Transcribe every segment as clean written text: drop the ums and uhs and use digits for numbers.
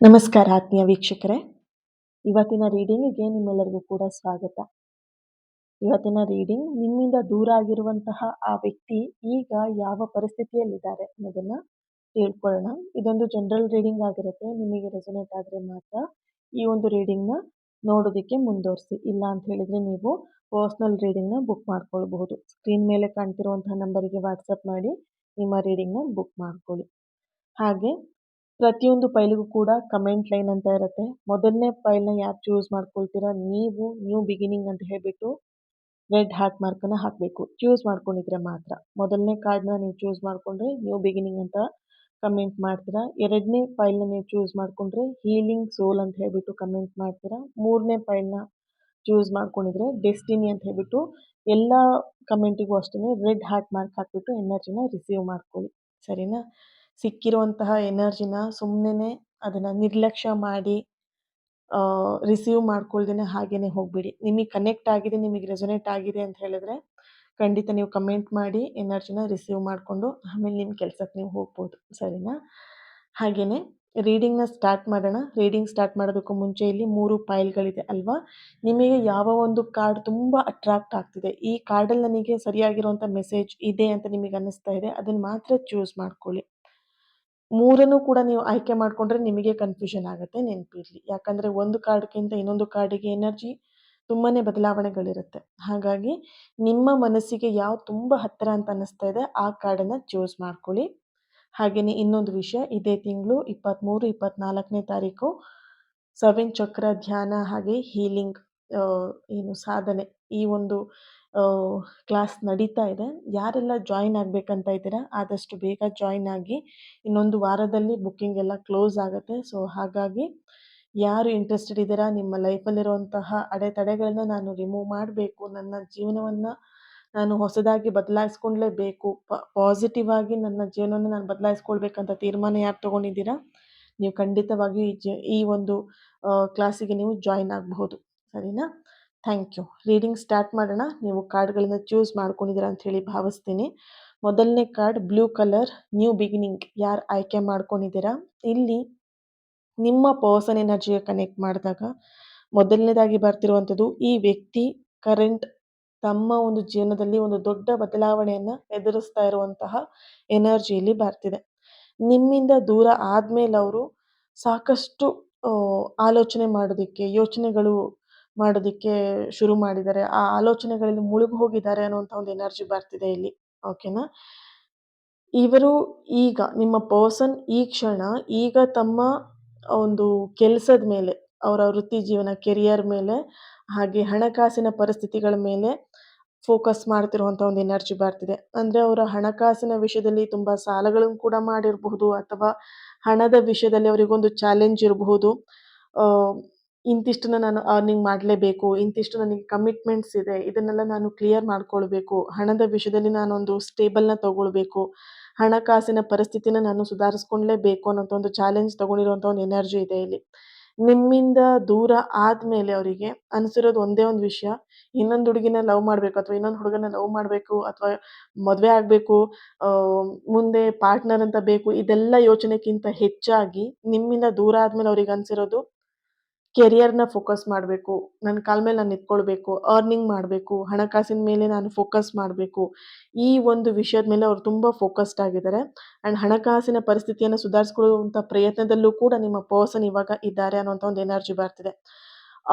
ನಮಸ್ಕಾರ ಆತ್ಮೀಯ ವೀಕ್ಷಕರೇ. ಇವತ್ತಿನ ರೀಡಿಂಗಿಗೆ ನಿಮ್ಮೆಲ್ಲರಿಗೂ ಕೂಡ ಸ್ವಾಗತ. ಇವತ್ತಿನ ರೀಡಿಂಗ್ ನಿಮ್ಮಿಂದ ದೂರ ಆಗಿರುವಂತಹ ಆ ವ್ಯಕ್ತಿ ಈಗ ಯಾವ ಪರಿಸ್ಥಿತಿಯಲ್ಲಿದ್ದಾರೆ ಅನ್ನೋದನ್ನ ತಿಳ್ಕೊಳ್ಳೋಣ. ಇದೊಂದು ಜನರಲ್ ರೀಡಿಂಗ್ ಆಗಿರುತ್ತೆ. ನಿಮಗೆ ರೆಸೊನೇಟ್ ಆದರೆ ಮಾತ್ರ ಈ ಒಂದು ರೀಡಿಂಗ್ನ ನೋಡೋದಕ್ಕೆ ಮುಂದುವರಿಸಿ. ಇಲ್ಲ ಅಂತ ಹೇಳಿದ್ರೆ ನೀವು ಪರ್ಸನಲ್ ರೀಡಿಂಗ್ನ ಬುಕ್ ಮಾಡ್ಕೊಳ್ಬಹುದು. ಸ್ಕ್ರೀನ್ ಮೇಲೆ ಕಾಣ್ತಿರುವಂತಹ ನಂಬರಿಗೆ ವಾಟ್ಸಪ್ ಮಾಡಿ ನಿಮ್ಮ ರೀಡಿಂಗ್ನ ಬುಕ್ ಮಾಡ್ಕೊಳ್ಳಿ. ಹಾಗೆ ಪ್ರತಿಯೊಂದು ಫೈಲಿಗೂ ಕೂಡ ಕಮೆಂಟ್ ಲೈನ್ ಅಂತ ಇರುತ್ತೆ. ಮೊದಲನೇ ಫೈಲ್ನ ಯಾರು ಚೂಸ್ ಮಾಡ್ಕೊಳ್ತೀರಾ, ನೀವು ನ್ಯೂ ಬಿಗಿನಿಂಗ್ ಅಂತ ಹೇಳ್ಬಿಟ್ಟು ರೆಡ್ ಹಾರ್ಟ್ ಮಾರ್ಕನ್ನು ಹಾಕಬೇಕು. ಚೂಸ್ ಮಾಡ್ಕೊಂಡಿದ್ರೆ ಮಾತ್ರ. ಮೊದಲನೇ ಕಾರ್ಡ್ನ ನೀವು ಚೂಸ್ ಮಾಡಿಕೊಂಡ್ರೆ ನ್ಯೂ ಬಿಗಿನಿಂಗ್ ಅಂತ ಕಮೆಂಟ್ ಮಾಡ್ತೀರಾ. ಎರಡನೇ ಫೈಲ್ನ ನೀವು ಚೂಸ್ ಮಾಡಿಕೊಂಡ್ರೆ ಹೀಲಿಂಗ್ ಸೋಲ್ ಅಂತ ಹೇಳ್ಬಿಟ್ಟು ಕಮೆಂಟ್ ಮಾಡ್ತೀರಾ. ಮೂರನೇ ಫೈಲ್ನ ಚೂಸ್ ಮಾಡ್ಕೊಂಡಿದ್ರೆ ಡೆಸ್ಟಿನಿ ಅಂತ ಹೇಳ್ಬಿಟ್ಟು ಎಲ್ಲ ಕಮೆಂಟಿಗೂ ಅಷ್ಟೇ ರೆಡ್ ಹಾರ್ಟ್ ಮಾರ್ಕ್ ಹಾಕ್ಬಿಟ್ಟು ಎನರ್ಜಿನ ರಿಸೀವ್ ಮಾಡ್ಕೊಳ್ಳಿ. ಸರಿನಾ? ಸಿಕ್ಕಿರುವಂತಹ ಎನರ್ಜಿನ ಸುಮ್ಮನೆ ಅದನ್ನು ನಿರ್ಲಕ್ಷ್ಯ ಮಾಡಿ ರಿಸೀವ್ ಮಾಡ್ಕೊಳ್ದೇನೆ ಹಾಗೇನೆ ಹೋಗ್ಬಿಡಿ. ನಿಮಗೆ ಕನೆಕ್ಟ್ ಆಗಿದೆ, ನಿಮಗೆ ರೆಸೊನೇಟ್ ಆಗಿದೆ ಅಂತ ಹೇಳಿದ್ರೆ ಖಂಡಿತ ನೀವು ಕಮೆಂಟ್ ಮಾಡಿ ಎನರ್ಜಿನ ರಿಸೀವ್ ಮಾಡಿಕೊಂಡು ಆಮೇಲೆ ನಿಮ್ಮ ಕೆಲಸಕ್ಕೆ ನೀವು ಹೋಗ್ಬೋದು. ಸರಿನಾ? ಹಾಗೆಯೇ ರೀಡಿಂಗ್ನ ಸ್ಟಾರ್ಟ್ ಮಾಡೋಣ. ರೀಡಿಂಗ್ ಸ್ಟಾರ್ಟ್ ಮಾಡೋದಕ್ಕೂ ಮುಂಚೆ ಇಲ್ಲಿ 3 ಫೈಲ್ಗಳಿದೆ ಅಲ್ವಾ? ನಿಮಗೆ ಯಾವ ಒಂದು ಕಾರ್ಡ್ ತುಂಬ ಅಟ್ರಾಕ್ಟ್ ಆಗ್ತಿದೆ, ಈ ಕಾರ್ಡಲ್ಲಿ ನನಗೆ ಸರಿಯಾಗಿರುವಂಥ ಮೆಸೇಜ್ ಇದೆ ಅಂತ ನಿಮಗೆ ಅನ್ನಿಸ್ತಾ ಇದೆ, ಅದನ್ನು ಮಾತ್ರ ಚೂಸ್ ಮಾಡ್ಕೊಳ್ಳಿ. 3 ಕೂಡ ನೀವು ಆಯ್ಕೆ ಮಾಡಿಕೊಂಡ್ರೆ ನಿಮಗೆ ಕನ್ಫ್ಯೂಷನ್ ಆಗುತ್ತೆ, ನೆನಪಿರಲಿ. ಯಾಕಂದರೆ ಒಂದು ಕಾರ್ಡ್ಗಿಂತ ಇನ್ನೊಂದು ಕಾರ್ಡಿಗೆ ಎನರ್ಜಿ ತುಂಬಾ ಬದಲಾವಣೆಗಳಿರುತ್ತೆ. ಹಾಗಾಗಿ ನಿಮ್ಮ ಮನಸ್ಸಿಗೆ ಯಾವ್ದು ತುಂಬ ಹತ್ತಿರ ಅಂತ ಅನ್ನಿಸ್ತಾ ಇದೆ ಆ ಕಾರ್ಡನ್ನು ಚೂಸ್ ಮಾಡ್ಕೊಳ್ಳಿ. ಹಾಗೆಯೇ ಇನ್ನೊಂದು ವಿಷಯ, ಇದೇ ತಿಂಗಳು 23, 24ನೇ ತಾರೀಕು 7 ಚಕ್ರ ಧ್ಯಾನ ಹಾಗೆ ಹೀಲಿಂಗ್ ಸಾಧನೆ ಈ ಒಂದು ಕ್ಲಾಸ್ ನಡೀತಾ ಇದೆ. ಯಾರೆಲ್ಲ ಜಾಯಿನ್ ಆಗಬೇಕಂತ ಇದ್ದೀರಾ ಆದಷ್ಟು ಬೇಗ ಜಾಯಿನ್ ಆಗಿ. ಇನ್ನೊಂದು ವಾರದಲ್ಲಿ ಬುಕ್ಕಿಂಗ್ ಎಲ್ಲ ಕ್ಲೋಸ್ ಆಗುತ್ತೆ. ಸೊ ಹಾಗಾಗಿ ಯಾರು ಇಂಟ್ರೆಸ್ಟೆಡ್ ಇದ್ದೀರಾ, ನಿಮ್ಮ ಲೈಫಲ್ಲಿರುವಂತಹ ಅಡೆತಡೆಗಳನ್ನ ನಾನು ರಿಮೂವ್ ಮಾಡಬೇಕು, ನನ್ನ ಜೀವನವನ್ನು ನಾನು ಹೊಸದಾಗಿ ಬದಲಾಯಿಸ್ಕೊಳ್ಳೇಬೇಕು, ಪಾಸಿಟಿವ್ ಆಗಿ ನನ್ನ ಜೀವನವನ್ನು ನಾನು ಬದಲಾಯಿಸ್ಕೊಳ್ಬೇಕಂತ ತೀರ್ಮಾನ ಯಾರು ತೊಗೊಂಡಿದ್ದೀರಾ, ನೀವು ಖಂಡಿತವಾಗಿ ಈ ಒಂದು ಕ್ಲಾಸಿಗೆ ನೀವು ಜಾಯಿನ್ ಆಗಬಹುದು. ಸರಿನಾ? Thank you. ರೀಡಿಂಗ್ ಸ್ಟಾರ್ಟ್ ಮಾಡೋಣ. ನೀವು ಕಾರ್ಡ್ಗಳನ್ನು ಚೂಸ್ ಮಾಡ್ಕೊಂಡಿದ್ದೀರಾ ಅಂತ ಹೇಳಿ ಭಾವಿಸ್ತೀನಿ. ಮೊದಲನೇ card blue colour, new beginning. ಯಾರು ಆಯ್ಕೆ ಮಾಡ್ಕೊಂಡಿದ್ದೀರಾ, ಇಲ್ಲಿ ನಿಮ್ಮ ಪರ್ಸನ್ ಎನರ್ಜಿಗೆ ಕನೆಕ್ಟ್ ಮಾಡಿದಾಗ ಮೊದಲನೇದಾಗಿ ಬರ್ತಿರುವಂಥದ್ದು, ಈ ವ್ಯಕ್ತಿ ಕರೆಂಟ್ ತಮ್ಮ ಒಂದು ಜೀವನದಲ್ಲಿ ಒಂದು ದೊಡ್ಡ ಬದಲಾವಣೆಯನ್ನು ಎದುರಿಸ್ತಾ ಇರುವಂತಹ ಎನರ್ಜಿಯಲ್ಲಿ ಬರ್ತಿದೆ. ನಿಮ್ಮಿಂದ ದೂರ ಆದಮೇಲೆ ಅವರು ಸಾಕಷ್ಟು ಆಲೋಚನೆ ಮಾಡೋದಕ್ಕೆ, ಯೋಚನೆಗಳು ಮಾಡೋದಕ್ಕೆ ಶುರು ಮಾಡಿದ್ದಾರೆ. ಆ ಆಲೋಚನೆಗಳಲ್ಲಿ ಮುಳುಗಿ ಹೋಗಿದ್ದಾರೆ ಅನ್ನುವಂಥ ಒಂದು ಎನರ್ಜಿ ಬರ್ತಿದೆ ಇಲ್ಲಿ. ಓಕೆನಾ? ಇವರು ಈಗ ನಿಮ್ಮ ಪರ್ಸನ್ ಈ ಕ್ಷಣ ಈಗ ತಮ್ಮ ಒಂದು ಕೆಲಸದ ಮೇಲೆ, ಅವರ ವೃತ್ತಿ ಜೀವನ ಕೆರಿಯರ್ ಮೇಲೆ ಹಾಗೆ ಹಣಕಾಸಿನ ಪರಿಸ್ಥಿತಿಗಳ ಮೇಲೆ ಫೋಕಸ್ ಮಾಡ್ತಿರುವಂಥ ಒಂದು ಎನರ್ಜಿ ಬರ್ತಿದೆ. ಅಂದರೆ ಅವರ ಹಣಕಾಸಿನ ವಿಷಯದಲ್ಲಿ ತುಂಬ ಸಾಲಗಳನ್ನು ಕೂಡ ಮಾಡಿರಬಹುದು, ಅಥವಾ ಹಣದ ವಿಷಯದಲ್ಲಿ ಅವರಿಗೊಂದು ಚಾಲೆಂಜ್ ಇರಬಹುದು. ಇಂತಿಷ್ಟನ್ನು ನಾನು ಅರ್ನಿಂಗ್ ಮಾಡಲೇಬೇಕು, ಇಂತಿಷ್ಟು ನನಗೆ ಕಮಿಟ್ಮೆಂಟ್ಸ್ ಇದೆ, ಇದನ್ನೆಲ್ಲ ನಾನು ಕ್ಲಿಯರ್ ಮಾಡ್ಕೊಳ್ಬೇಕು, ಹಣದ ವಿಷಯದಲ್ಲಿ ನಾನೊಂದು ಸ್ಟೇಬಲ್ನ ತೊಗೊಳ್ಬೇಕು, ಹಣಕಾಸಿನ ಪರಿಸ್ಥಿತಿನ ನಾನು ಸುಧಾರಿಸ್ಕೊಳ್ಳೇಬೇಕು ಅನ್ನೋಂಥ ಒಂದು ಚಾಲೆಂಜ್ ತೊಗೊಂಡಿರುವಂಥ ಒಂದು ಎನರ್ಜಿ ಇದೆ ಇಲ್ಲಿ. ನಿಮ್ಮಿಂದ ದೂರ ಆದಮೇಲೆ ಅವರಿಗೆ ಅನಿಸಿರೋದು ಒಂದೇ ಒಂದು ವಿಷಯ, ಇನ್ನೊಂದು ಹುಡುಗಿನ ಲವ್ ಮಾಡಬೇಕು, ಅಥವಾ ಇನ್ನೊಂದು ಹುಡುಗನ ಲವ್ ಮಾಡಬೇಕು, ಅಥವಾ ಮದುವೆ ಆಗಬೇಕು, ಮುಂದೆ ಪಾರ್ಟ್ನರ್ ಅಂತ ಬೇಕು, ಇದೆಲ್ಲ ಯೋಚನೆಗಿಂತ ಹೆಚ್ಚಾಗಿ ನಿಮ್ಮಿಂದ ದೂರ ಆದಮೇಲೆ ಅವ್ರಿಗೆ ಅನಿಸಿರೋದು ಕೆರಿಯರ್ನ ಫೋಕಸ್ ಮಾಡಬೇಕು, ನನ್ನ ಕಾಲ ಮೇಲೆ ನಾನು ನಿಂತ್ಕೊಳ್ಬೇಕು, ಅರ್ನಿಂಗ್ ಮಾಡಬೇಕು, ಹಣಕಾಸಿನ ಮೇಲೆ ನಾನು ಫೋಕಸ್ ಮಾಡಬೇಕು, ಈ ಒಂದು ವಿಷಯದ ಮೇಲೆ ಅವರು ತುಂಬ ಫೋಕಸ್ಡ್ ಆಗಿದ್ದಾರೆ. ಆ್ಯಂಡ್ ಹಣಕಾಸಿನ ಪರಿಸ್ಥಿತಿಯನ್ನು ಸುಧಾರಿಸ್ಕೊಳ್ಳುವಂಥ ಪ್ರಯತ್ನದಲ್ಲೂ ಕೂಡ ನಿಮ್ಮ ಪರ್ಸನ್ ಇವಾಗ ಇದ್ದಾರೆ ಅನ್ನೋಂಥ ಒಂದು ಎನರ್ಜಿ ಬರ್ತಿದೆ.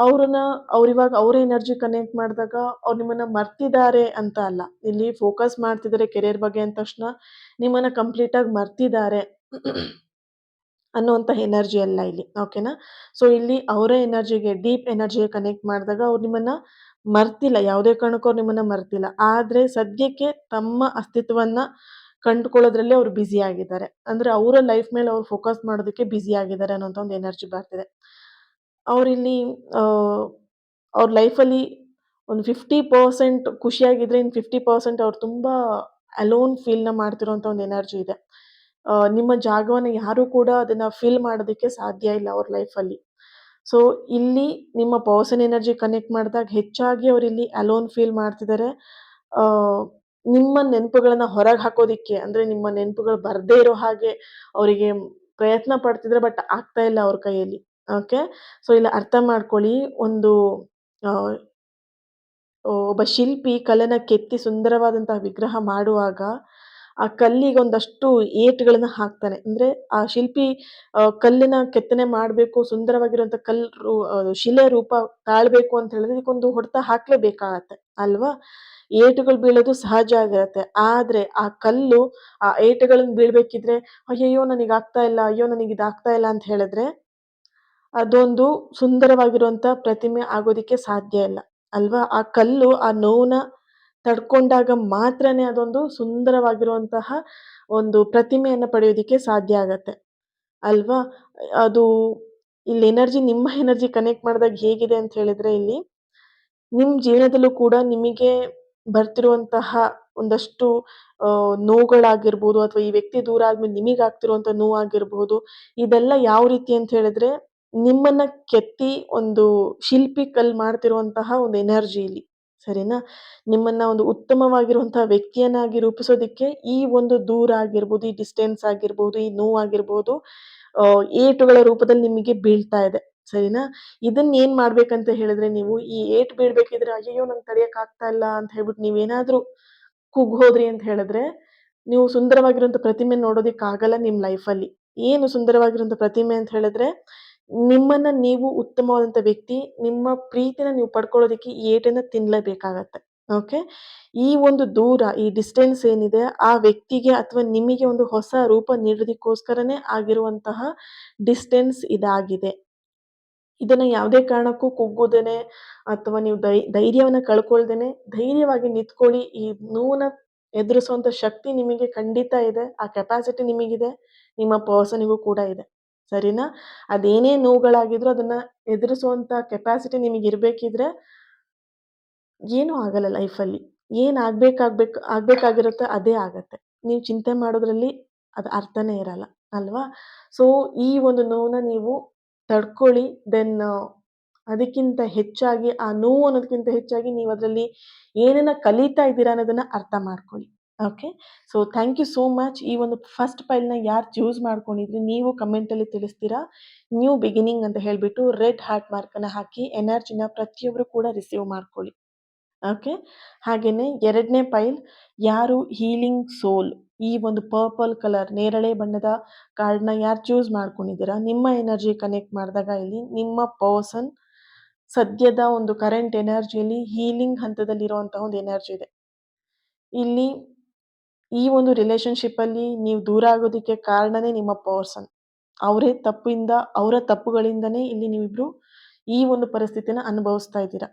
ಅವ್ರಿವಾಗ ಅವರ ಎನರ್ಜಿ ಕನೆಕ್ಟ್ ಮಾಡಿದಾಗ ಅವ್ರು ನಿಮ್ಮನ್ನು ಮರ್ತಿದ್ದಾರೆ ಅಂತ ಅಲ್ಲ, ಇಲ್ಲಿ ಫೋಕಸ್ ಮಾಡ್ತಿದ್ದಾರೆ ಕೆರಿಯರ್ ಬಗ್ಗೆ ಅಂದ ತಕ್ಷಣ ನಿಮ್ಮನ್ನು ಕಂಪ್ಲೀಟಾಗಿ ಮರ್ತಿದ್ದಾರೆ ಅನ್ನುವಂಥ ಎನರ್ಜಿ ಅಲ್ಲ ಇಲ್ಲಿ. ಓಕೆನಾ? ಸೊ ಇಲ್ಲಿ ಅವರ ಎನರ್ಜಿಗೆ, ಡೀಪ್ ಎನರ್ಜಿಗೆ ಕನೆಕ್ಟ್ ಮಾಡಿದಾಗ ಅವ್ರು ನಿಮ್ಮನ್ನು ಮರ್ತಿಲ್ಲ, ಯಾವುದೇ ಕಾರಣಕ್ಕೂ ಅವ್ರು ನಿಮ್ಮನ್ನು ಮರ್ತಿಲ್ಲ. ಆದರೆ ಸದ್ಯಕ್ಕೆ ತಮ್ಮ ಅಸ್ತಿತ್ವವನ್ನು ಕಂಡುಕೊಳ್ಳೋದ್ರಲ್ಲಿ ಅವ್ರು ಬ್ಯುಸಿ ಆಗಿದ್ದಾರೆ. ಅಂದರೆ ಅವರ ಲೈಫ್ ಮೇಲೆ ಅವ್ರು ಫೋಕಸ್ ಮಾಡೋದಕ್ಕೆ ಬ್ಯುಸಿ ಆಗಿದ್ದಾರೆ ಅನ್ನೋಂಥ ಒಂದು ಎನರ್ಜಿ ಬರ್ತಿದೆ. ಅವರಿಲ್ಲಿ ಅವ್ರ ಲೈಫಲ್ಲಿ ಒಂದು 50% ಖುಷಿಯಾಗಿದ್ದರೆ, ಇನ್ನು 50% ಅವ್ರು ತುಂಬ ಅಲೋನ್ ಫೀಲ್ನ ಮಾಡ್ತಿರೋಂಥ ಒಂದು ಎನರ್ಜಿ ಇದೆ. ನಿಮ್ಮ ಜಾಗವನ್ನು ಯಾರೂ ಕೂಡ ಅದನ್ನು ಫಿಲ್ ಮಾಡೋದಕ್ಕೆ ಸಾಧ್ಯ ಇಲ್ಲ ಅವ್ರ ಲೈಫಲ್ಲಿ. ಸೊ ಇಲ್ಲಿ ನಿಮ್ಮ ಪರ್ಸನ್ ಎನರ್ಜಿ ಕನೆಕ್ಟ್ ಮಾಡಿದಾಗ ಹೆಚ್ಚಾಗಿ ಅವರಿಲ್ಲಿ ಅಲೋನ್ ಫೀಲ್ ಮಾಡ್ತಿದ್ದಾರೆ. ನಿಮ್ಮ ನೆನಪುಗಳನ್ನು ಹೊರಗೆ ಹಾಕೋದಕ್ಕೆ, ಅಂದರೆ ನಿಮ್ಮ ನೆನಪುಗಳು ಬರದೇ ಇರೋ ಹಾಗೆ ಅವರಿಗೆ ಪ್ರಯತ್ನ ಪಡ್ತಿದ್ದಾರೆ ಬಟ್ ಆಗ್ತಾ ಇಲ್ಲ ಅವ್ರ ಕೈಯಲ್ಲಿ. ಓಕೆ. ಸೊ ಇಲ್ಲಿ ಅರ್ಥ ಮಾಡ್ಕೊಳ್ಳಿ. ಒಂದು ಆಹ್, ಒಬ್ಬ ಶಿಲ್ಪಿ ಕಲ್ಲನ್ನ ಕೆತ್ತಿ ಸುಂದರವಾದಂತಹ ವಿಗ್ರಹ ಮಾಡುವಾಗ, ಆ ಕಲ್ಲಿಗೆ ಒಂದಷ್ಟು ಏಟುಗಳನ್ನ ಹಾಕ್ತಾನೆ. ಅಂದ್ರೆ ಆ ಶಿಲ್ಪಿ ಕಲ್ಲಿನ ಕೆತ್ತನೆ ಮಾಡ್ಬೇಕು, ಸುಂದರವಾಗಿರುವಂತ ಶಿಲೆ ರೂಪ ತಾಳ್ಬೇಕು ಅಂತ ಹೇಳಿದ್ರೆ ಇದಕ್ಕೊಂದು ಹೊಡೆತ ಹಾಕ್ಲೇಬೇಕಾಗತ್ತೆ ಅಲ್ವಾ? ಏಟುಗಳು ಬೀಳೋದು ಸಹಜ ಆಗಿರತ್ತೆ. ಆದ್ರೆ ಆ ಕಲ್ಲು ಆ ಏಟುಗಳನ್ನ ಬೀಳ್ಬೇಕಿದ್ರೆ, "ಅಯ್ಯಯ್ಯೋ! ನನಗಾಗ್ತಾ ಇಲ್ಲ. ಅಯ್ಯೋ! ನನಗಿದಾಗ್ತಾ ಇಲ್ಲ" ಅಂತ ಹೇಳಿದ್ರೆ ಅದೊಂದು ಸುಂದರವಾಗಿರುವಂತ ಪ್ರತಿಮೆ ಆಗೋದಿಕ್ಕೆ ಸಾಧ್ಯ ಇಲ್ಲ ಅಲ್ವಾ? ಆ ಕಲ್ಲು ಆ ನೋವನ್ನ ತಡ್ಕೊಂಡಾಗ ಮಾತ್ರನೇ ಅದೊಂದು ಸುಂದರವಾಗಿರುವಂತಹ ಒಂದು ಪ್ರತಿಮೆಯನ್ನ ಪಡೆಯೋದಿಕ್ಕೆ ಸಾಧ್ಯ ಆಗತ್ತೆ ಅಲ್ವಾ? ಅದು ಇಲ್ಲಿ ನಿಮ್ಮ ಎನರ್ಜಿ ಕನೆಕ್ಟ್ ಮಾಡಿದಾಗ ಹೇಗಿದೆ ಅಂತ ಹೇಳಿದ್ರೆ ಇಲ್ಲಿ, ನಿಮ್ ಜೀವನದಲ್ಲೂ ಕೂಡ ನಿಮಗೆ ಬರ್ತಿರುವಂತಹ ಒಂದಷ್ಟು ನೋವುಗಳಾಗಿರ್ಬೋದು ಅಥವಾ ಈ ವ್ಯಕ್ತಿ ದೂರ ಆದ್ಮೇಲೆ ನಿಮಿಗಾಗ್ತಿರುವಂತ ನೋವಾಗಿರ್ಬಹುದು. ಇದೆಲ್ಲ ಯಾವ ರೀತಿ ಅಂತ ಹೇಳಿದ್ರೆ, ನಿಮ್ಮನ್ನ ಕೆತ್ತಿ ಒಂದು ಶಿಲ್ಪಿ ಮಾಡ್ತಿರುವಂತಹ ಒಂದು ಎನರ್ಜಿ ಇಲ್ಲಿ. ಸರಿನಾ? ನಿಮ್ಮನ್ನ ಒಂದು ಉತ್ತಮವಾಗಿರುವಂತಹ ವ್ಯಕ್ತಿಯನ್ನಾಗಿ ರೂಪಿಸೋದಿಕ್ಕೆ ಈ ಒಂದು ದೂರ ಆಗಿರ್ಬೋದು, ಈ ಡಿಸ್ಟೆನ್ಸ್ ಆಗಿರ್ಬೋದು, ಈ ನೋವಾಗಿರ್ಬೋದು, ಏಟುಗಳ ರೂಪದಲ್ಲಿ ನಿಮಗೆ ಬೀಳ್ತಾ ಇದೆ. ಸರಿನಾ? ಇದನ್ನೇನ್ ಮಾಡ್ಬೇಕಂತ ಹೇಳಿದ್ರೆ ನೀವು ಈ ಏಟು ಬೀಳ್ಬೇಕಿದ್ರೆ ಅಯ್ಯಯ್ಯೋ! ನಂಗೆ ತಡೆಯಕ್ಕಾಗ್ತಾ ಇಲ್ಲ ಅಂತ ಹೇಳ್ಬಿಟ್ಟು ನೀವೇನಾದ್ರೂ ಕುಗ್ಗ್ ಹೋದ್ರಿ ಅಂತ ಹೇಳಿದ್ರೆ, ನೀವು ಸುಂದರವಾಗಿರುವಂತ ಪ್ರತಿಮೆ ನೋಡೋದಿಕ್ಕಾಗಲ್ಲ ನಿಮ್ ಲೈಫಲ್ಲಿ. ಏನು ಸುಂದರವಾಗಿರುವಂತ ಪ್ರತಿಮೆ ಅಂತ ಹೇಳಿದ್ರೆ, ನಿಮ್ಮನ್ನ ನೀವು ಉತ್ತಮವಾದಂತ ವ್ಯಕ್ತಿ, ನಿಮ್ಮ ಪ್ರೀತಿನ ನೀವು ಪಡ್ಕೊಳ್ಳೋದಿಕ್ಕೆ ಈ ಏಟನ್ನ ತಿನ್ನಲೇಬೇಕಾಗತ್ತೆ. ಓಕೆ. ಈ ಒಂದು ದೂರ, ಈ ಡಿಸ್ಟೆನ್ಸ್ ಏನಿದೆ, ಆ ವ್ಯಕ್ತಿಗೆ ಅಥವಾ ನಿಮಗೆ ಒಂದು ಹೊಸ ರೂಪ ನೀಡೋದಿಕ್ಕೋಸ್ಕರನೇ ಆಗಿರುವಂತಹ ಡಿಸ್ಟೆನ್ಸ್ ಇದಾಗಿದೆ. ಇದನ್ನ ಯಾವುದೇ ಕಾರಣಕ್ಕೂ ಕುಗ್ಗೋದೇನೆ ಅಥವಾ ನೀವು ಧೈರ್ಯವನ್ನ ಕಳ್ಕೊಳ್ದೇನೆ ಧೈರ್ಯವಾಗಿ ನಿಂತ್ಕೊಳ್ಳಿ. ಈ ನೋವನ್ನ ಎದುರಿಸುವಂತ ಶಕ್ತಿ ನಿಮಗೆ ಖಂಡಿತ ಇದೆ. ಆ ಕೆಪಾಸಿಟಿ ನಿಮಗಿದೆ. ನಿಮ್ಮ ಪರ್ಸನ್‌ನಿಗೂ ಕೂಡ ಇದೆ. ಸರಿನಾ? ಅದೇನೇ ನೋವುಗಳಾಗಿದ್ರೂ ಅದನ್ನ ಎದುರಿಸುವಂತ ಕೆಪಾಸಿಟಿ ನಿಮಗಿರ್ಬೇಕಿದ್ರೆ ಏನೂ ಆಗಲ್ಲ ಲೈಫಲ್ಲಿ. ಏನ್ ಆಗ್ಬೇಕಾಗಿರುತ್ತೋ ಅದೇ ಆಗತ್ತೆ. ನೀವು ಚಿಂತೆ ಮಾಡೋದ್ರಲ್ಲಿ ಅದು ಅರ್ಥನೇ ಇರಲ್ಲ ಅಲ್ವಾ? ಸೊ, ಈ ಒಂದು ನೋವನ್ನ ನೀವು ತಡ್ಕೊಳ್ಳಿ. ದೆನ್ ಅದಕ್ಕಿಂತ ಹೆಚ್ಚಾಗಿ ಆ ನೋವು ಅನ್ನೋದಕ್ಕಿಂತ ಹೆಚ್ಚಾಗಿ ನೀವು ಅದ್ರಲ್ಲಿ ಏನನ್ನ ಕಲೀತಾ ಇದ್ದೀರಾ ಅನ್ನೋದನ್ನ ಅರ್ಥ ಮಾಡ್ಕೊಳ್ಳಿ. Okay. So, thank you so much. ಈ ಒಂದು ಫಸ್ಟ್ ಫೈಲ್‌ನ ಯಾರು ಚೂಸ್ ಮಾಡ್ಕೊಂಡಿದ್ರಿ ನೀವು ಕಮೆಂಟಲ್ಲಿ ತಿಳಿಸ್ತೀರಾ. ನ್ಯೂ ಬಿಗಿನಿಂಗ್ ಅಂತ ಹೇಳ್ಬಿಟ್ಟು ರೆಡ್ ಹಾರ್ಟ್ ಮಾರ್ಕನ್ನ ಹಾಕಿ ಎನರ್ಜಿನ ಪ್ರತಿಯೊಬ್ರು ಕೂಡ ರಿಸೀವ್ ಮಾಡ್ಕೊಳ್ಳಿ. ಓಕೆ. ಹಾಗೇನೆ 2ನೇ ಫೈಲ್ ಯಾರು ಹೀಲಿಂಗ್ ಸೋಲ್ ಈ ಒಂದು ಪರ್ಪಲ್ ಕಲರ್ ನೇರಳೆ ಬಣ್ಣದ ಕಾರ್ಡ್‌ನ ಯಾರು ಚೂಸ್ ಮಾಡ್ಕೊಂಡಿದ್ದೀರಾ, ನಿಮ್ಮ ಎನರ್ಜಿ ಕನೆಕ್ಟ್ ಮಾಡಿದಾಗ ಇಲ್ಲಿ ನಿಮ್ಮ ಪರ್ಸನ್ ಸದ್ಯದ ಒಂದು ಕರೆಂಟ್ ಎನರ್ಜಿಯಲ್ಲಿ ಹೀಲಿಂಗ್ ಹಂತದಲ್ಲಿರುವಂತಹ ಒಂದು ಎನರ್ಜಿ ಇದೆ. ಇಲ್ಲಿ ಈ ಒಂದು ರಿಲೇಶನ್‌ಶಿಪ್ಪಲ್ಲಿ ನೀವು ದೂರ ಆಗೋದಕ್ಕೆ ಕಾರಣನೇ ನಿಮ್ಮ ಪರ್ಸನ್. ಅವರ ತಪ್ಪುಗಳಿಂದನೇ ಇಲ್ಲಿ ನೀವಿಬ್ರು ಈ ಒಂದು ಪರಿಸ್ಥಿತಿನ ಅನುಭವಿಸ್ತಾ ಇದ್ದೀರಾ.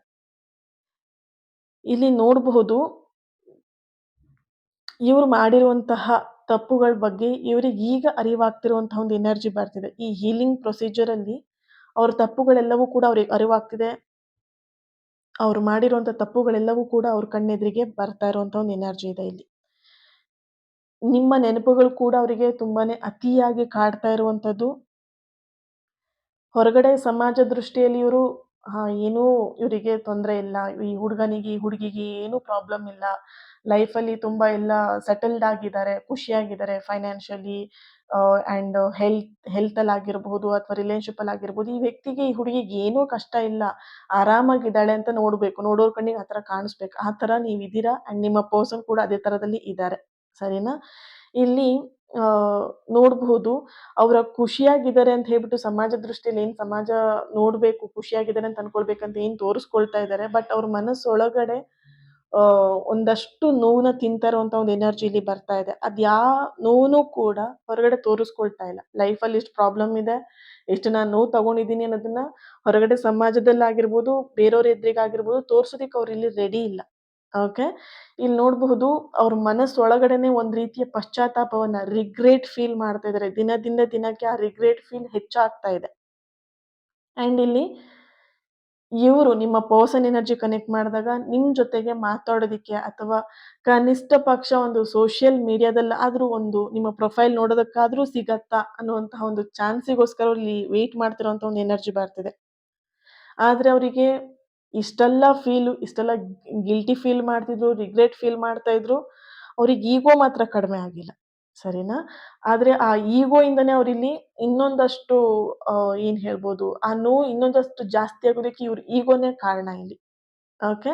ಇಲ್ಲಿ ನೋಡಬಹುದು ಇವ್ರು ಮಾಡಿರುವಂತಹ ತಪ್ಪುಗಳ ಬಗ್ಗೆ ಇವ್ರಿಗೆ ಈಗ ಅರಿವಾಗ್ತಿರುವಂತಹ ಒಂದು ಎನರ್ಜಿ ಬರ್ತಿದೆ. ಈ ಹೀಲಿಂಗ್ ಪ್ರೊಸೀಜರಲ್ಲಿ ಅವ್ರ ತಪ್ಪುಗಳೆಲ್ಲವೂ ಕೂಡ ಅವ್ರಿಗೆ ಅರಿವಾಗ್ತಿದೆ. ಅವ್ರು ಮಾಡಿರುವಂಥ ತಪ್ಪುಗಳೆಲ್ಲವೂ ಕೂಡ ಅವ್ರ ಕಣ್ಣೆದುರಿಗೆ ಬರ್ತಾ ಇರುವಂಥ ಒಂದು ಎನರ್ಜಿ ಇದೆ ಇಲ್ಲಿ. ನಿಮ್ಮ ನೆನಪುಗಳು ಕೂಡ ಅವರಿಗೆ ತುಂಬಾನೇ ಅತಿಯಾಗಿ ಕಾಡ್ತಾ ಇರುವಂಥದ್ದು. ಹೊರಗಡೆ ಸಮಾಜ ದೃಷ್ಟಿಯಲ್ಲಿ ಇವರು ಏನೂ ಇವರಿಗೆ ತೊಂದ್ರೆ ಇಲ್ಲ. ಈ ಹುಡುಗನಿಗೆ, ಈ ಹುಡುಗಿಗೆ ಏನೂ ಪ್ರಾಬ್ಲಮ್ ಇಲ್ಲ. ಲೈಫಲ್ಲಿ ತುಂಬಾ ಎಲ್ಲ ಸೆಟಲ್ಡ್ ಆಗಿದ್ದಾರೆ, ಖುಷಿಯಾಗಿದ್ದಾರೆ ಫೈನಾನ್ಷಿಯಲಿ ಆ್ಯಂಡ್ ಹೆಲ್ತಲ್ಲಾಗಿರ್ಬಹುದು ಅಥವಾ ರಿಲೇಶನ್‌ಶಿಪ್ಪಲ್ಲಾಗಿರ್ಬಹುದು. ಈ ವ್ಯಕ್ತಿಗೆ, ಈ ಹುಡುಗಿಗೆ ಏನೂ ಕಷ್ಟ ಇಲ್ಲ. ಆರಾಮಾಗಿದ್ದಾಳೆ ಅಂತ ನೋಡ್ಬೇಕು. ನೋಡೋರ್ ಕಣ್ಣಿಗೆ ಆ ಥರ ಕಾಣಿಸ್ಬೇಕು. ಆ ಥರ ನೀವಿದ್ದೀರಾ ಆ್ಯಂಡ್ ನಿಮ್ಮ ಪರ್ಸನ್ ಕೂಡ ಅದೇ ಥರದಲ್ಲಿ ಇದ್ದಾರೆ. ಸರಿನಾ? ಇಲ್ಲಿ ನೋಡಬಹುದು ಅವ್ರ ಖುಷಿಯಾಗಿದ್ದಾರೆ ಅಂತ ಹೇಳ್ಬಿಟ್ಟು ಸಮಾಜ ದೃಷ್ಟಿಯಲ್ಲಿ ಏನ್ ಸಮಾಜ ನೋಡ್ಬೇಕು, ಖುಷಿಯಾಗಿದ್ದಾರೆ ಅಂತ ಅನ್ಕೊಳ್ಬೇಕಂತ ಏನ್ ತೋರಿಸ್ಕೊಳ್ತಾ ಇದ್ದಾರೆ. ಬಟ್ ಅವ್ರ ಮನಸ್ಸೊಳಗಡೆ ಒಂದಷ್ಟು ನೋವನ್ನ ತಿಂತಾ ಇರುವಂತ ಒಂದು ಎನರ್ಜಿ ಇಲ್ಲಿ ಬರ್ತಾ ಇದೆ. ನೋವುನು ಕೂಡ ಹೊರಗಡೆ ತೋರಿಸ್ಕೊಳ್ತಾ ಇಲ್ಲ. ಲೈಫಲ್ಲಿ ಇಷ್ಟು ಪ್ರಾಬ್ಲಮ್ ಇದೆ, ಎಷ್ಟು ನಾನು ನೋವು ತಗೊಂಡಿದ್ದೀನಿ ಅನ್ನೋದನ್ನ ಹೊರಗಡೆ ಸಮಾಜದಲ್ಲಾಗಿರ್ಬೋದು, ಬೇರೆಯವ್ರ ಎದುರಿಗಾಗಿರ್ಬೋದು ತೋರ್ಸೋದಿಕ್ಕೆ ಅವ್ರು ಇಲ್ಲಿ ರೆಡಿ ಇಲ್ಲ. ಓಕೆ. ಇಲ್ಲಿ ನೋಡಬಹುದು ಅವ್ರ ಮನಸ್ಸೊಳಗಡೆನೆ ಒಂದ್ ರೀತಿಯ ಪಶ್ಚಾತ್ತಾಪವನ್ನ ರಿಗ್ರೆಟ್ ಫೀಲ್ ಮಾಡ್ತಾ ಇದ್ದಾರೆ. ದಿನದಿಂದ ದಿನಕ್ಕೆ ಆ ರಿಗ್ರೆಟ್ ಫೀಲ್ ಹೆಚ್ಚಾಗ್ತಾ ಇದೆ. ಆ್ಯಂಡ್ ಇಲ್ಲಿ ಇವ್ರು ನಿಮ್ಮ ಪರ್ಸನ್ ಎನರ್ಜಿ ಕನೆಕ್ಟ್ ಮಾಡಿದಾಗ ನಿಮ್ ಜೊತೆಗೆ ಮಾತಾಡೋದಿಕ್ಕೆ ಅಥವಾ ಕನಿಷ್ಠ ಪಕ್ಷ ಒಂದು ಸೋಷಿಯಲ್ ಮೀಡಿಯಾದಲ್ಲಾದ್ರೂ ಒಂದು ನಿಮ್ಮ ಪ್ರೊಫೈಲ್ ನೋಡೋದಕ್ಕಾದ್ರೂ ಸಿಗತ್ತಾ ಅನ್ನುವಂತಹ ಒಂದು ಚಾನ್ಸಿಗೋಸ್ಕರ ಇಲ್ಲಿ ವೇಟ್ ಮಾಡ್ತಿರುವಂತ ಒಂದು ಎನರ್ಜಿ ಬರ್ತಿದೆ. ಆದ್ರೆ ಅವರಿಗೆ ಇಷ್ಟೆಲ್ಲ ಗಿಲ್ಟಿ ಫೀಲ್ ಮಾಡ್ತಿದ್ರು, ರಿಗ್ರೆಟ್ ಫೀಲ್ ಮಾಡ್ತಾ ಇದ್ರು. ಅವ್ರಿಗೆ ಈಗೋ ಮಾತ್ರ ಕಡಿಮೆ ಆಗಿಲ್ಲ. ಸರಿನಾ? ಆದ್ರೆ ಆ ಈಗೋಯಿಂದನೇ ಅವ್ರಿಲ್ಲಿ ಇನ್ನೊಂದಷ್ಟು ಏನ್ ಹೇಳ್ಬೋದು, ಆ ನೋವು ಇನ್ನೊಂದಷ್ಟು ಜಾಸ್ತಿ ಆಗೋದಕ್ಕೆ ಇವ್ರ ಈಗೋನೇ ಕಾರಣ ಇಲ್ಲಿ. ಓಕೆ.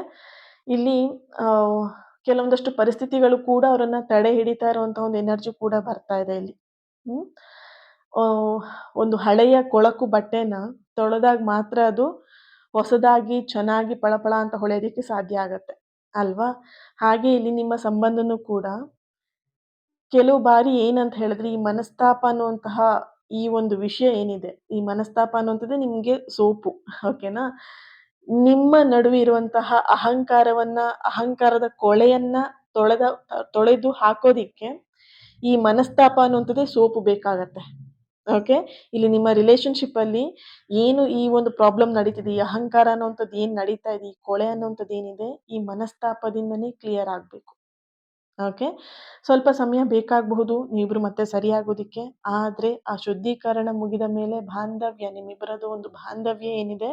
ಇಲ್ಲಿ ಆಹ್, ಕೆಲವೊಂದಷ್ಟು ಪರಿಸ್ಥಿತಿಗಳು ಕೂಡ ಅವರನ್ನ ತಡೆ ಹಿಡಿತಾ ಇರುವಂತ ಒಂದು ಎನರ್ಜಿ ಕೂಡ ಬರ್ತಾ ಇದೆ ಇಲ್ಲಿ. ಹ್ಮ್. ಆಹ್, ಒಂದು ಹಳೆಯ ಕೊಳಕು ಬಟ್ಟೆನ ತೊಳೆದಾಗ ಮಾತ್ರ ಅದು ಹೊಸದಾಗಿ ಚೆನ್ನಾಗಿ ಫಳಫಳ ಅಂತ ಹೊಳೆಯೋದಕ್ಕೆ ಸಾಧ್ಯ ಆಗತ್ತೆ. ಅಲ್ವಾ? ಹಾಗೆ ಇಲ್ಲಿ ನಿಮ್ಮ ಸಂಬಂಧನೂ ಕೂಡ ಕೆಲವು ಬಾರಿ ಏನಂತ ಹೇಳಿದ್ರೆ, ಈ ಮನಸ್ತಾಪ ಅನ್ನುವಂತಹ ಈ ಒಂದು ವಿಷಯ ಏನಿದೆ, ಈ ಮನಸ್ತಾಪ ಅನ್ನುವಂಥದ್ದೇ ನಿಮ್ಗೆ ಸೋಪು. ಓಕೆನಾ? ನಿಮ್ಮ ನಡುವೆ ಇರುವಂತಹ ಅಹಂಕಾರದ ಕೊಳೆಯನ್ನ ತೊಳೆದು ಹಾಕೋದಿಕ್ಕೆ ಈ ಮನಸ್ತಾಪ ಅನ್ನುವಂಥದ್ದೇ ಸೋಪು ಬೇಕಾಗತ್ತೆ. ಓಕೆ. ಇಲ್ಲಿ ನಿಮ್ಮ ರಿಲೇಶನ್‌ಶಿಪ್ ಅಲ್ಲಿ ಏನು ಈ ಒಂದು ಪ್ರಾಬ್ಲಮ್ ನಡೀತಿದೆ, ಈ ಅಹಂಕಾರ ಅನ್ನುವಂಥದ್ದು ಏನ್ ನಡೀತಾ ಇದೆ, ಈ ಕೊಳೆ ಅನ್ನುವಂಥದ್ದು ಏನಿದೆ, ಈ ಮನಸ್ತಾಪದಿಂದನೇ ಕ್ಲಿಯರ್ ಆಗ್ಬೇಕು. ಓಕೆ. ಸ್ವಲ್ಪ ಸಮಯ ಬೇಕಾಗಬಹುದು ನೀವಿಬ್ರು ಮತ್ತೆ ಸರಿಯಾಗೋದಿಕ್ಕೆ. ಆದ್ರೆ ಆ ಶುದ್ಧೀಕರಣ ಮುಗಿದ ಮೇಲೆ ನಿಮ್ಮಿಬ್ಬರದು ಒಂದು ಬಾಂಧವ್ಯ ಏನಿದೆ,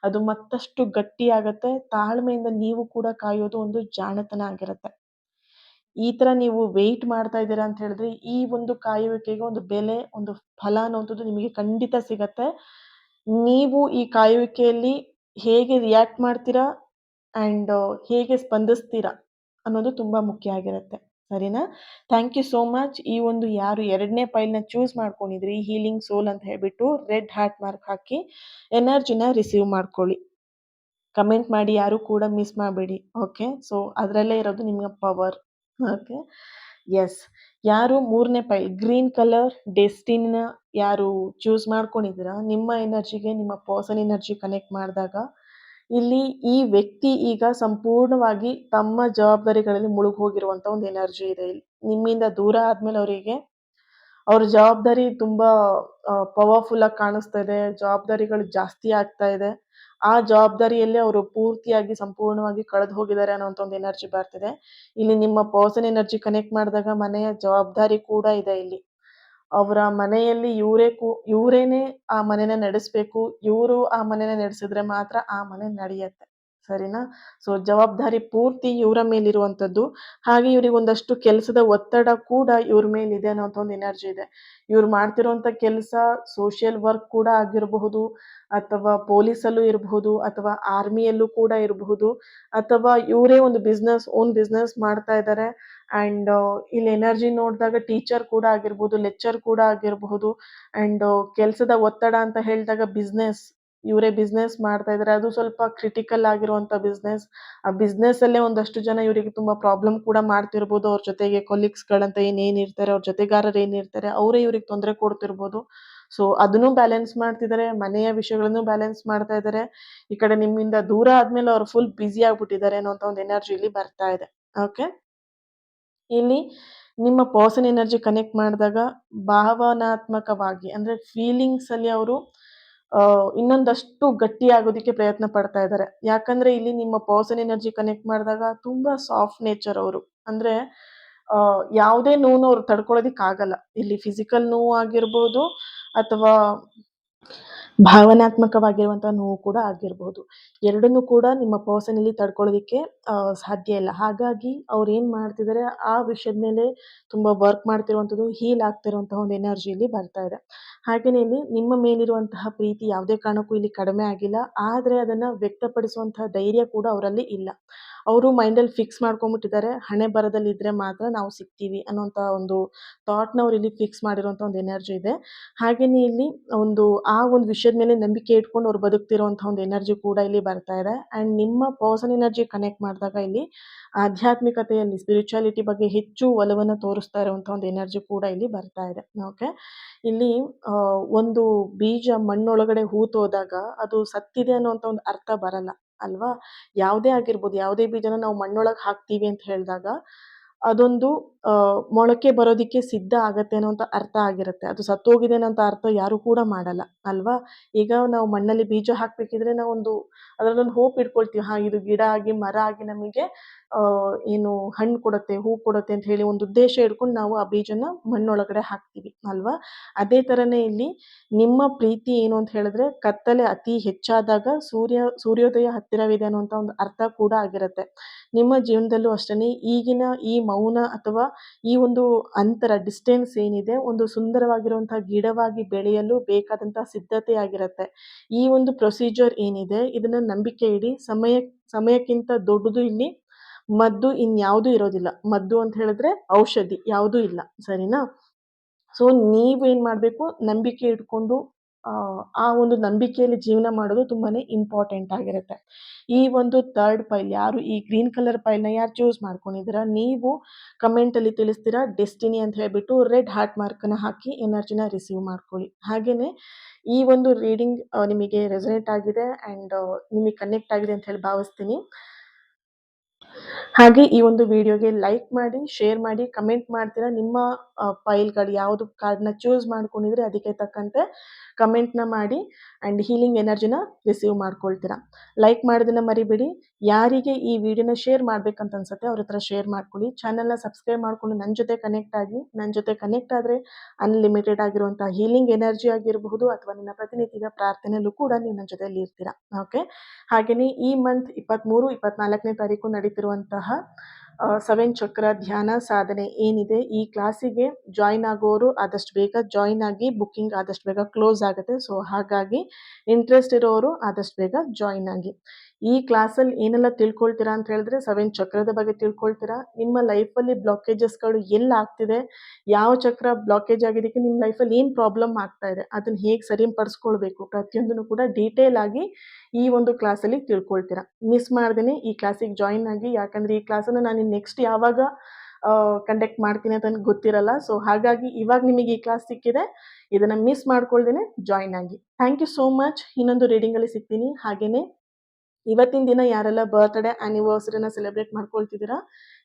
ಅದು ಮತ್ತಷ್ಟು ಗಟ್ಟಿಯಾಗತ್ತೆ. ತಾಳ್ಮೆಯಿಂದ ನೀವು ಕೂಡ ಕಾಯೋದು ಒಂದು ಜಾಣತನ ಆಗಿರತ್ತೆ. ಈ ತರ ನೀವು ವೆಯ್ಟ್ ಮಾಡ್ತಾ ಇದ್ದೀರಾ ಅಂತ ಹೇಳಿದ್ರೆ, ಈ ಒಂದು ಕಾಯುವಿಕೆಗೆ ಒಂದು ಬೆಲೆ, ಒಂದು ಫಲ ಅನ್ನುವಂಥದ್ದು ನಿಮಗೆ ಖಂಡಿತ ಸಿಗತ್ತೆ. ನೀವು ಈ ಕಾಯುವಿಕೆಯಲ್ಲಿ ಹೇಗೆ ರಿಯಾಕ್ಟ್ ಮಾಡ್ತೀರಾ ಆ್ಯಂಡ್ ಹೇಗೆ ಸ್ಪಂದಿಸ್ತೀರಾ ಅನ್ನೋದು ತುಂಬಾ ಮುಖ್ಯ ಆಗಿರುತ್ತೆ. ಸರಿನಾ? Thank you so much. ಈ ಒಂದು ಯಾರು 2ನೇ ಫೈಲ್‌ನ ಚೂಸ್ ಮಾಡ್ಕೊಂಡಿದ್ರಿ, ಹೀಲಿಂಗ್ ಸೋಲ್ ಅಂತ ಹೇಳ್ಬಿಟ್ಟು ರೆಡ್ ಹಾರ್ಟ್ ಮಾರ್ಕ್ ಹಾಕಿ ಎನರ್ಜಿನ ರಿಸೀವ್ ಮಾಡ್ಕೊಳ್ಳಿ. ಕಮೆಂಟ್ ಮಾಡಿ ಯಾರು ಕೂಡ ಮಿಸ್ ಮಾಡಬೇಡಿ. ಓಕೆ. ಸೊ ಅದರಲ್ಲೇ ಇರೋದು ನಿಮ್ಮ ಪವರ್. ಓಕೆ. ಯೆಸ್. ಯಾರು 3ನೇ ಫೈಲ್ ಗ್ರೀನ್ ಕಲರ್ ಡೆಸ್ಟಿನಿನ ಯಾರು ಚೂಸ್ ಮಾಡ್ಕೊಂಡಿದ್ದೀರಾ, ನಿಮ್ಮ ಎನರ್ಜಿಗೆ ನಿಮ್ಮ ಪರ್ಸನ್ ಎನರ್ಜಿ ಕನೆಕ್ಟ್ ಮಾಡಿದಾಗ ಇಲ್ಲಿ ಈ ವ್ಯಕ್ತಿ ಈಗ ಸಂಪೂರ್ಣವಾಗಿ ತಮ್ಮ ಜವಾಬ್ದಾರಿಗಳಲ್ಲಿ ಮುಳುಗಿ ಹೋಗಿರುವಂತ ಒಂದು ಎನರ್ಜಿ ಇದೆ ಇಲ್ಲಿ. ನಿಮ್ಮಿಂದ ದೂರ ಆದ್ಮೇಲೆ ಅವರಿಗೆ ಅವ್ರ ಜವಾಬ್ದಾರಿ ತುಂಬಾ ಪವರ್‌ಫುಲ್ ಆಗಿ ಕಾಣಿಸ್ತಾ ಇದೆ. ಜವಾಬ್ದಾರಿಗಳು ಜಾಸ್ತಿ ಆಗ್ತಾ ಇದೆ. ಆ ಜವಾಬ್ದಾರಿಯಲ್ಲೇ ಅವರು ಪೂರ್ತಿಯಾಗಿ ಸಂಪೂರ್ಣವಾಗಿ ಕಳೆದು ಹೋಗಿದ್ದಾರೆ ಅನ್ನೋಂಥ ಒಂದು ಎನರ್ಜಿ ಬರ್ತಿದೆ. ಇಲ್ಲಿ ನಿಮ್ಮ ಪರ್ಸನ್ ಎನರ್ಜಿ ಕನೆಕ್ಟ್ ಮಾಡಿದಾಗ ಮನೆಯ ಜವಾಬ್ದಾರಿ ಕೂಡ ಇದೆ ಇಲ್ಲಿ. ಅವರ ಮನೆಯಲ್ಲಿ ಇವರೇನೆ ಆ ಮನೆನ ನಡೆಸ್ಬೇಕು. ಇವ್ರು ಆ ಮನೆನ ನಡೆಸಿದ್ರೆ ಮಾತ್ರ ಆ ಮನೆ ನಡೆಯತ್ತೆ. ಸರಿನಾ? ಸೊ ಜವಾಬ್ದಾರಿ ಪೂರ್ತಿ ಇವರ ಮೇಲಿರುವಂಥದ್ದು. ಹಾಗೆ ಇವ್ರಿಗೆ ಒಂದಷ್ಟು ಕೆಲಸದ ಒತ್ತಡ ಕೂಡ ಇವ್ರ ಮೇಲಿದೆ ಅನ್ನೋಂಥ ಒಂದು ಎನರ್ಜಿ ಇದೆ. ಇವ್ರು ಮಾಡ್ತಿರುವಂಥ ಕೆಲಸ ಸೋಷಿಯಲ್ ವರ್ಕ್ ಕೂಡ ಆಗಿರಬಹುದು, ಅಥವಾ ಪೊಲೀಸಲ್ಲೂ ಇರಬಹುದು, ಅಥವಾ ಆರ್ಮಿಯಲ್ಲೂ ಕೂಡ ಇರಬಹುದು, ಅಥವಾ ಇವರೇ ಒಂದು ಓನ್ ಬಿಸ್ನೆಸ್ ಮಾಡ್ತಾ ಇದ್ದಾರೆ. ಆ್ಯಂಡ್ ಇಲ್ಲಿ ಎನರ್ಜಿ ನೋಡಿದಾಗ ಟೀಚರ್ ಕೂಡ ಆಗಿರ್ಬೋದು, ಲೆಕ್ಚರ್ ಕೂಡ ಆಗಿರಬಹುದು. ಆ್ಯಂಡ್ ಕೆಲಸದ ಒತ್ತಡ ಅಂತ ಹೇಳಿದಾಗ ಇವರೇ ಬಿಸ್ನೆಸ್ ಮಾಡ್ತಾ ಇದ್ದಾರೆ. ಅದು ಸ್ವಲ್ಪ ಕ್ರಿಟಿಕಲ್ ಆಗಿರುವಂಥ ಬಿಸ್ನೆಸ್. ಆ ಬಿಸ್ನೆಸ್ಸಲ್ಲೇ ಒಂದಷ್ಟು ಜನ ಇವರಿಗೆ ತುಂಬಾ ಪ್ರಾಬ್ಲಮ್ ಕೂಡ ಮಾಡ್ತಿರ್ಬೋದು. ಅವ್ರ ಜೊತೆಗೆ ಕೊಲೀಗ್ಸ್‌ಗಳಂತ ಏನಿರ್ತಾರೆ, ಅವ್ರ ಜೊತೆಗಾರರು ಏನಿರ್ತಾರೆ, ಅವರೇ ಇವ್ರಿಗೆ ತೊಂದರೆ ಕೊಡ್ತಿರ್ಬೋದು. ಸೊ ಅದನ್ನೂ ಬ್ಯಾಲೆನ್ಸ್ ಮಾಡ್ತಿದ್ದಾರೆ. ಮನೆಯ ವಿಷಯಗಳನ್ನು ಬ್ಯಾಲೆನ್ಸ್ ಮಾಡ್ತಾ ಇದ್ದಾರೆ. ಈ ಕಡೆ ನಿಮ್ಮಿಂದ ದೂರ ಆದ್ಮೇಲೆ ಅವ್ರು ಫುಲ್ ಬ್ಯುಸಿ ಆಗ್ಬಿಟ್ಟಿದ್ದಾರೆ ಅನ್ನೋಂಥ ಒಂದು ಎನರ್ಜಿ ಇಲ್ಲಿ ಬರ್ತಾ ಇದೆ. ಓಕೆ. ಇಲ್ಲಿ ನಿಮ್ಮ ಪರ್ಸನ್ ಎನರ್ಜಿ ಕನೆಕ್ಟ್ ಮಾಡಿದಾಗ ಭಾವನಾತ್ಮಕವಾಗಿ ಅಂದ್ರೆ ಫೀಲಿಂಗ್ಸ್ ಅಲ್ಲಿ ಅವರು ಇನ್ನೊಂದಷ್ಟು ಗಟ್ಟಿಯಾಗೋದಕ್ಕೆ ಪ್ರಯತ್ನ ಪಡ್ತಾ ಇದ್ದಾರೆ. ಯಾಕಂದ್ರೆ ಇಲ್ಲಿ ನಿಮ್ಮ ಪರ್ಸನ್ ಎನರ್ಜಿ ಕನೆಕ್ಟ್ ಮಾಡಿದಾಗ ತುಂಬಾ ಸಾಫ್ಟ್ ನೇಚರ್ ಅವರು. ಅಂದ್ರೆ ಯಾವುದೇ ನೋವನ್ನು ಅವ್ರು ತಡ್ಕೊಳ್ಳೋದಿಕ್ ಆಗಲ್ಲ. ಇಲ್ಲಿ ಫಿಸಿಕಲ್ ನೋವು ಆಗಿರ್ಬೋದು, ಅಥವಾ ಭಾವನಾತ್ಮಕವಾಗಿರುವಂತಹ ನೋವು ಕೂಡ ಆಗಿರ್ಬೋದು. ಎರಡನ್ನೂ ಕೂಡ ನಿಮ್ಮ ಪರ್ಸನ್ ಇಲ್ಲಿ ತಡ್ಕೊಳ್ಳೋದಿಕ್ಕೆ ಸಾಧ್ಯ ಇಲ್ಲ. ಹಾಗಾಗಿ ಅವ್ರೇನ್ ಮಾಡ್ತಿದ್ದಾರೆ, ಆ ವಿಷಯದ ಮೇಲೆ ತುಂಬಾ ವರ್ಕ್ ಮಾಡ್ತಿರುವಂಥದ್ದು, ಹೀಲ್ ಆಗ್ತಿರುವಂತಹ ಒಂದು ಎನರ್ಜಿ ಇಲ್ಲಿ ಬರ್ತಾ ಇದೆ. ಹಾಗೇನೇ ಇಲ್ಲಿ ನಿಮ್ಮ ಮೇಲಿರುವಂತಹ ಪ್ರೀತಿ ಯಾವುದೇ ಕಾರಣಕ್ಕೂ ಇಲ್ಲಿ ಕಡಿಮೆ ಆಗಿಲ್ಲ. ಆದ್ರೆ ಅದನ್ನ ವ್ಯಕ್ತಪಡಿಸುವಂತಹ ಧೈರ್ಯ ಕೂಡ ಅವರಲ್ಲಿ ಇಲ್ಲ. ಅವರು ಮೈಂಡಲ್ಲಿ ಫಿಕ್ಸ್ ಮಾಡ್ಕೊಂಡ್ಬಿಟ್ಟಿದ್ದಾರೆ, ಹಣೆ ಬರದಲ್ಲಿ ಇದ್ರೆ ಮಾತ್ರ ನಾವು ಸಿಗ್ತೀವಿ ಅನ್ನೋಂಥ ಒಂದು ಥಾಟ್‌ನ ಅವ್ರು ಇಲ್ಲಿ ಫಿಕ್ಸ್ ಮಾಡಿರುವಂಥ ಒಂದು ಎನರ್ಜಿ ಇದೆ. ಹಾಗೇನೇ ಇಲ್ಲಿ ಆ ಒಂದು ವಿಷಯದ ಮೇಲೆ ನಂಬಿಕೆ ಇಟ್ಕೊಂಡು ಅವ್ರು ಬದುಕ್ತಿರುವಂತಹ ಒಂದು ಎನರ್ಜಿ ಕೂಡ ಇಲ್ಲಿ ಬರ್ತಾ ಇದೆ. ಆ್ಯಂಡ್ ನಿಮ್ಮ ಪರ್ಸನ್ ಎನರ್ಜಿ ಕನೆಕ್ಟ್ ಮಾಡಿದಾಗ ಇಲ್ಲಿ ಆಧ್ಯಾತ್ಮಿಕತೆಯಲ್ಲಿ ಸ್ಪಿರಿಚುಯಾಲಿಟಿ ಬಗ್ಗೆ ಹೆಚ್ಚು ಒಲವನ್ನು ತೋರಿಸ್ತಾ ಇರುವಂಥ ಒಂದು ಎನರ್ಜಿ ಕೂಡ ಇಲ್ಲಿ ಬರ್ತಾ ಇದೆ. ಓಕೆ. ಇಲ್ಲಿ ಒಂದು ಬೀಜ ಮಣ್ಣೊಳಗಡೆ ಹೂತೋದಾಗ ಅದು ಸತ್ತಿದೆ ಅನ್ನುವಂಥ ಒಂದು ಅರ್ಥ ಬರಲ್ಲ ಅಲ್ವಾ? ಯಾವುದೇ ಆಗಿರ್ಬೋದು, ಯಾವುದೇ ಬೀಜನ ನಾವು ಮಣ್ಣೊಳಗೆ ಹಾಕ್ತೀವಿ ಅಂತ ಹೇಳಿದಾಗ ಅದೊಂದು ಮೊಳಕೆ ಬರೋದಿಕ್ಕೆ ಸಿದ್ಧ ಆಗತ್ತೆ ಅನ್ನೋಂಥ ಅರ್ಥ ಆಗಿರುತ್ತೆ. ಅದು ಸತ್ತೋಗಿದೆ ಅನ್ನೋಂಥ ಅರ್ಥ ಯಾರು ಕೂಡ ಮಾಡಲ್ಲ ಅಲ್ವಾ? ಈಗ ನಾವು ಮಣ್ಣಲ್ಲಿ ಬೀಜ ಹಾಕ್ಬೇಕಿದ್ರೆ ನಾವೊಂದು ಅದರಲ್ಲೊಂದು ಹೋಪ್ ಇಟ್ಕೊಳ್ತೀವಿ. ಇದು ಗಿಡ ಆಗಿ, ಮರ ಆಗಿ ನಮಗೆ ಏನು ಹಣ್ಣು ಕೊಡುತ್ತೆ, ಹೂ ಕೊಡುತ್ತೆ ಅಂತ ಹೇಳಿ ಒಂದು ಉದ್ದೇಶ ಇಟ್ಕೊಂಡು ನಾವು ಆ ಬೀಜನ ಮಣ್ಣೊಳಗಡೆ ಹಾಕ್ತೀವಿ ಅಲ್ವಾ? ಅದೇ ಥರನೇ ಇಲ್ಲಿ ನಿಮ್ಮ ಪ್ರೀತಿ ಏನು ಅಂತ ಹೇಳಿದ್ರೆ ಕತ್ತಲೆ ಅತಿ ಹೆಚ್ಚಾದಾಗ ಸೂರ್ಯೋದಯ ಹತ್ತಿರವಿದೆ ಅನ್ನುವಂಥ ಒಂದು ಅರ್ಥ ಕೂಡ ಆಗಿರುತ್ತೆ. ನಿಮ್ಮ ಜೀವನದಲ್ಲೂ ಅಷ್ಟೇ ಈಗಿನ ಈ ಮೌನ ಅಥವಾ ಈ ಒಂದು ಅಂತರ ಡಿಸ್ಟೆನ್ಸ್ ಏನಿದೆ ಒಂದು ಸುಂದರವಾಗಿರುವಂತಹ ಗಿಡವಾಗಿ ಬೆಳೆಯಲು ಬೇಕಾದಂಥ ಸಿದ್ಧತೆ ಆಗಿರುತ್ತೆ. ಈ ಒಂದು ಪ್ರೊಸೀಜರ್ ಏನಿದೆ ಇದನ್ನ ನಂಬಿಕೆ ಇಡಿ. ಸಮಯಕ್ಕಿಂತ ದೊಡ್ಡದು ಇಲ್ಲಿ ಮದ್ದು ಇನ್ಯಾವುದೂ ಇರೋದಿಲ್ಲ. ಮದ್ದು ಅಂತ ಹೇಳಿದ್ರೆ ಔಷಧಿ ಯಾವುದೂ ಇಲ್ಲ. ಸರಿನಾ? ಸೊ ನೀವೇನು ಮಾಡಬೇಕು, ನಂಬಿಕೆ ಇಟ್ಕೊಂಡು ಆ ಒಂದು ನಂಬಿಕೆಯಲ್ಲಿ ಜೀವನ ಮಾಡೋದು ತುಂಬಾನೇ ಇಂಪಾರ್ಟೆಂಟ್ ಆಗಿರುತ್ತೆ. ಈ ಒಂದು ಥರ್ಡ್ ಪೈಲ್ ಯಾರು ಈ ಗ್ರೀನ್ ಕಲರ್ ಪೈಲ್ನ ಯಾರು ಚೂಸ್ ಮಾಡ್ಕೊಂಡಿದ್ದೀರಾ ನೀವು ಕಮೆಂಟಲ್ಲಿ ತಿಳಿಸ್ತೀರಾ ಡೆಸ್ಟಿನಿ ಅಂತ ಹೇಳ್ಬಿಟ್ಟು ರೆಡ್ ಹಾರ್ಟ್ ಮಾರ್ಕನ್ನು ಹಾಕಿ ಎನರ್ಜಿನ ರಿಸೀವ್ ಮಾಡ್ಕೊಳ್ಳಿ. ಹಾಗೆಯೇ ಈ ಒಂದು ರೀಡಿಂಗ್ ನಿಮಗೆ ರೆಸನೇಟ್ ಆಗಿದೆ ಆ್ಯಂಡ್ ನಿಮಗೆ ಕನೆಕ್ಟ್ ಆಗಿದೆ ಅಂತ ಹೇಳಿ ಭಾವಿಸ್ತೀನಿ. ಹಾಗೆ ಈ ಒಂದು ವಿಡಿಯೋಗೆ ಲೈಕ್ ಮಾಡಿ, ಶೇರ್ ಮಾಡಿ, ಕಮೆಂಟ್ ಮಾಡ್ತೀರಾ. ನಿಮ್ಮ ಫೈಲ್ಗಳು ಯಾವುದು ಕಾರ್ಡ್ನ ಚೂಸ್ ಮಾಡ್ಕೊಂಡಿದ್ರೆ ಅದಕ್ಕೆ ತಕ್ಕಂತೆ ಕಮೆಂಟ್ನ ಮಾಡಿ ಆ್ಯಂಡ್ ಹೀಲಿಂಗ್ ಎನರ್ಜಿನ ರಿಸೀವ್ ಮಾಡ್ಕೊಳ್ತೀರಾ. ಲೈಕ್ ಮಾಡೋದನ್ನ ಮರಿಬೇಡಿ. ಯಾರಿಗೆ ಈ ವಿಡಿಯೋನ ಶೇರ್ ಮಾಡ್ಬೇಕಂತ ಅನ್ಸುತ್ತೆ ಅವ್ರ ಹತ್ರ ಶೇರ್ ಮಾಡ್ಕೊಳ್ಳಿ. ಚಾನಲ್ನ ಸಬ್ಸ್ಕ್ರೈಬ್ ಮಾಡಿಕೊಂಡು ನನ್ನ ಜೊತೆ ಕನೆಕ್ಟ್ ಆಗಿ, ನನ್ನ ಜೊತೆ ಕನೆಕ್ಟ್ ಆದರೆ ಅನ್ಲಿಮಿಟೆಡ್ ಆಗಿರುವಂಥ ಹೀಲಿಂಗ್ ಎನರ್ಜಿ ಆಗಿರಬಹುದು ಅಥವಾ ನಿಮ್ಮ ಪ್ರತಿನಿತ್ಯದ ಪ್ರಾರ್ಥನೆಯಲ್ಲೂ ಕೂಡ ನೀವು ನನ್ನ ಜೊತೆಯಲ್ಲಿ ಇರ್ತೀರಾ. ಓಕೆ. ಹಾಗೆಯೇ ಈ ಮಂತ್ 23, 24ನೇ ತಾರೀಕು ನಡೀತಿರುವಂತಹ 7 ಚಕ್ರ ಧ್ಯಾನ ಸಾಧನೆ ಏನಿದೆ ಈ ಕ್ಲಾಸಿಗೆ ಜಾಯಿನ್ ಆಗೋರು ಆದಷ್ಟು ಬೇಗ ಜಾಯಿನ್ ಆಗಿ. ಬುಕ್ಕಿಂಗ್ ಆದಷ್ಟು ಬೇಗ ಕ್ಲೋಸ್ ಆಗುತ್ತೆ. ಸೊ ಹಾಗಾಗಿ ಇಂಟ್ರೆಸ್ಟ್ ಇರೋರು ಆದಷ್ಟು ಬೇಗ ಜಾಯಿನ್ ಆಗಿ. ಈ ಕ್ಲಾಸಲ್ಲಿ ಏನೆಲ್ಲ ತಿಳ್ಕೊಳ್ತೀರಾ ಅಂತ ಹೇಳಿದ್ರೆ 7 ಚಕ್ರದ ಬಗ್ಗೆ ತಿಳ್ಕೊಳ್ತೀರಾ. ನಿಮ್ಮ ಲೈಫಲ್ಲಿ ಬ್ಲಾಕೇಜಸ್ಗಳು ಎಲ್ಲಿ ಆಗ್ತಿದೆ, ಯಾವ ಚಕ್ರ ಬ್ಲಾಕೇಜ್ ಆಗಿದ್ದಕ್ಕೆ ನಿಮ್ಮ ಲೈಫಲ್ಲಿ ಏನು ಪ್ರಾಬ್ಲಮ್ ಆಗ್ತಾ ಇದೆ, ಅದನ್ನು ಹೇಗೆ ಸರಿಪಡಿಸ್ಕೊಳ್ಬೇಕು ಪ್ರತಿಯೊಂದನ್ನು ಕೂಡ ಡೀಟೇಲ್ ಆಗಿ ಈ ಒಂದು ಕ್ಲಾಸಲ್ಲಿ ತಿಳ್ಕೊಳ್ತೀರಾ. ಮಿಸ್ ಮಾಡ್ದೇ ಈ ಕ್ಲಾಸಿಗೆ ಜಾಯಿನ್ ಆಗಿ. ಯಾಕಂದರೆ ಈ ಕ್ಲಾಸನ್ನು ನಾನು ನೆಕ್ಸ್ಟ್ ಯಾವಾಗ ಕಂಡಕ್ಟ್ ಮಾಡ್ತೀನಿ ಅಂತ ನನಗೆ ಗೊತ್ತಿರಲ್ಲ. ಸೊ ಹಾಗಾಗಿ ಇವಾಗ ನಿಮಗೆ ಈ ಕ್ಲಾಸ್ ಸಿಕ್ಕಿದೆ, ಇದನ್ನು ಮಿಸ್ ಮಾಡ್ಕೊಳ್ದೇ ಜಾಯಿನ್ ಆಗಿ. Thank you so much. ಇನ್ನೊಂದು ರೀಡಿಂಗಲ್ಲಿ ಸಿಗ್ತೀನಿ. ಹಾಗೆಯೇ ಇವತ್ತಿನ ದಿನ ಯಾರೆಲ್ಲ ಬರ್ತ್ಡೇ ಆ್ಯನಿವರ್ಸರಿನ ಸೆಲೆಬ್ರೇಟ್ ಮಾಡ್ಕೊಳ್ತಿದ್ದೀರಾ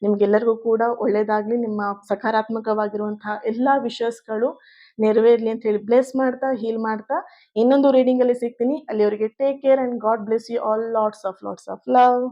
ನಿಮಗೆಲ್ಲರಿಗೂ ಕೂಡ ಒಳ್ಳೆಯದಾಗಲಿ. ನಿಮ್ಮ ಸಕಾರಾತ್ಮಕವಾಗಿರುವಂತಹ ಎಲ್ಲ ವಿಷಸ್ಗಳು ನೆರವೇರಲಿ ಅಂತ ಹೇಳಿ ಬ್ಲೆಸ್ ಮಾಡ್ತಾ, ಹೀಲ್ ಮಾಡ್ತಾ ಇನ್ನೊಂದು ರೀಡಿಂಗಲ್ಲಿ ಸಿಗ್ತೀನಿ. ಅಲ್ಲಿವರೆಗೆ take care and God bless you all. Lots of love.